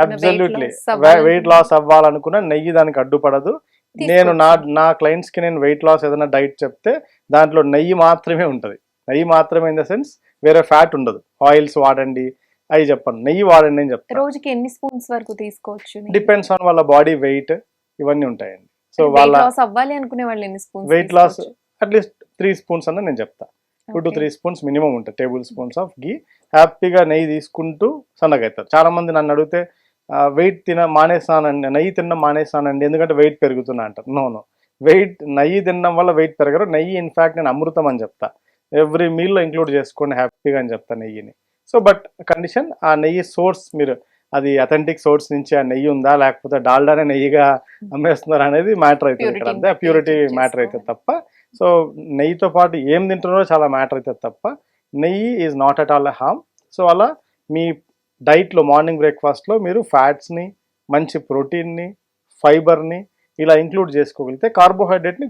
Absolutely weight loss అవ్వాలనుకున్న నెయ్యి దానికి అడ్డుపడదు. నేను నా క్లయింట్స్ కి నేను వెయిట్ లాస్ ఏదైనా డైట్ చెప్తే దాంట్లో నెయ్యి మాత్రమే ఉంటుంది. నెయ్యి మాత్రమే ఇన్ ద సెన్స్ వేరే ఫ్యాట్ ఉండదు. ఆయిల్స్ వాడండి అవి చెప్పండి, నెయ్యి వాడండి అని చెప్తాను. రోజుకి ఎన్ని స్పూన్స్ వరకు తీసుకోవచ్చు? డిపెండ్స్ ఆన్ వాళ్ళ బాడీ వెయిట్ ఇవన్నీ ఉంటాయండి. సో వాళ్ళ లాస్ అవ్వాలి అనుకునే వాళ్ళు ఎన్ని spoons? Weight loss at least 3 spoons అన్న నేను చెప్తా. 2 to 3 స్పూన్స్ మినిమం ఉంటుంది, టేబుల్ స్పూన్స్ ఆఫ్ గీ. హ్యాపీగా నెయ్యి తీసుకుంటూ సన్నగా అవుతారు. చాలా మంది నన్ను అడిగితే వెయిట్ మానేస్తానండి, నెయ్యి తినడం మానేస్తానండి ఎందుకంటే వెయిట్ పెరుగుతున్నా అంటారు. నో, నెయ్యి తినడం వల్ల వెయిట్ పెరగరు. నెయ్యి ఇన్ఫాక్ట్ నేను అమృతం అని చెప్తా. ఎవ్రీ మీల్లో ఇంక్లూడ్ చేసుకోండి హ్యాపీగా అని చెప్తా నెయ్యిని. సో బట్ కండిషన్ ఆ నెయ్యి సోర్స్, మీరు అది అథెంటిక్ సోర్స్ నుంచి ఆ నెయ్యి ఉందా లేకపోతే డాల్డానే నెయ్యిగా అమ్మేస్తున్నారు అనేది మ్యాటర్ అవుతుంది ఇక్కడ. అంతే ప్యూరిటీ మ్యాటర్ అవుతుంది తప్ప. సో నెయ్యితో పాటు ఏం తింటున్నారో చాలా మ్యాటర్ అవుతుంది తప్ప నెయ్యి is not at all a harm. So అలా మీ డైట్లో మార్నింగ్ బ్రేక్ఫాస్ట్లో మీరు ఫ్యాట్స్ని, మంచి ప్రోటీన్ని, ఫైబర్ని ఇలా ఇంక్లూడ్ చేసుకోగలిగితే కార్బోహైడ్రేట్ని